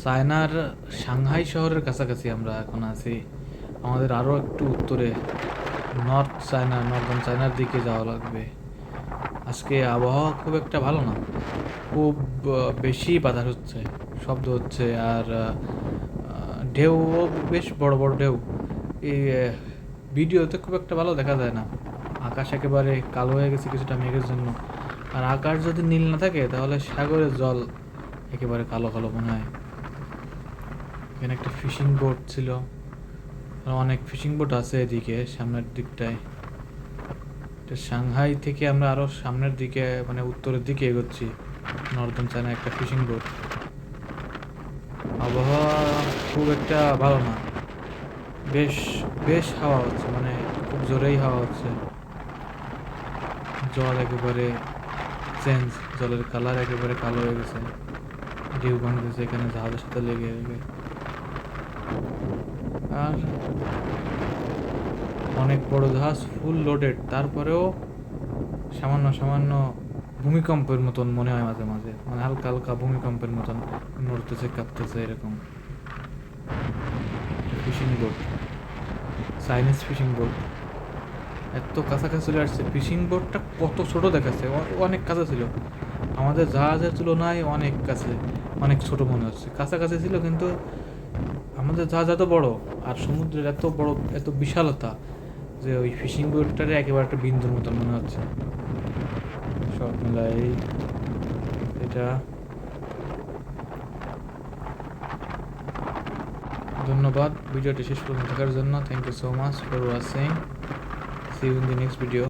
চায়নার সাংহাই শহরের কাছাকাছি আমরা এখন আছি। আমাদের আরও একটু উত্তরে নর্দার্ন চায়নার দিকে যাওয়া লাগবে। আজকে আবহাওয়া খুব একটা ভালো না, খুব বেশি বাতাস হচ্ছে, শব্দ হচ্ছে, আর ঢেউও বেশ বড় বড় ঢেউ। এই ভিডিওতে খুব একটা ভালো দেখা যায় না। আকাশ একেবারে কালো হয়ে গেছে কিছুটা মেঘের জন্য। আর আকাশ যদি নীল না থাকে তাহলে সাগরের জল একেবারে কালো কালো মনে হয়। এখানে একটা ফিশিং বোট ছিল, আর অনেক ফিশিং বোট আছে এদিকে সামনের দিকটায়। এটা সাংহাই থেকে আমরা আরো সামনের দিকে মানে উত্তরের দিকে এগোচ্ছি। নর্দার্ন চায়না একটা ফিশিং বোট। আবহাওয়া খুব একটা ভালো না, বেশ বেশ হাওয়া হচ্ছে, মানে খুব জোরেই হাওয়া হচ্ছে। জল একেবারে চেঞ্জ, জলের কালার একেবারে কালো হয়ে গেছে, ঢেউ ভাঙতেছে এখানে জাহাজের সাথে লেগে লেগে। আর অনেক বড় জাহাজ, ফুল লোডেড, তারপরেও সামান্য সামান্য ভূমিকম্পের মতন মনে হয় মাঝে মাঝে, মানে হালকা হালকা ভূমিকম্পের মতন নড়তেছে কাঁপতেছে এরকম। Fishing boat, Chinese fishing boat, এত কাছাকাছি চলে আসছে। ফিশিং বোটটা কত ছোট দেখাচ্ছে, অনেক কাছে ছিল, আমাদের জাহাজের তুলনায় অনেক কাছে, অনেক ছোট মনে হচ্ছে। কাছাকাছি ছিল কিন্তু আমাদের জাহাজ এত বড়, আর সমুদ্রের এত বড়, এত বিশালতা, যে ওই ফিশিং বোটটারে একেবারে একটা বিন্দুর মতন মনে হচ্ছে। সব মিলাই এটা। ধন্যবাদ ভিডিওটি শেষ পর্যন্ত দেখার জন্য। Thank you so much for watching. See you in the next video.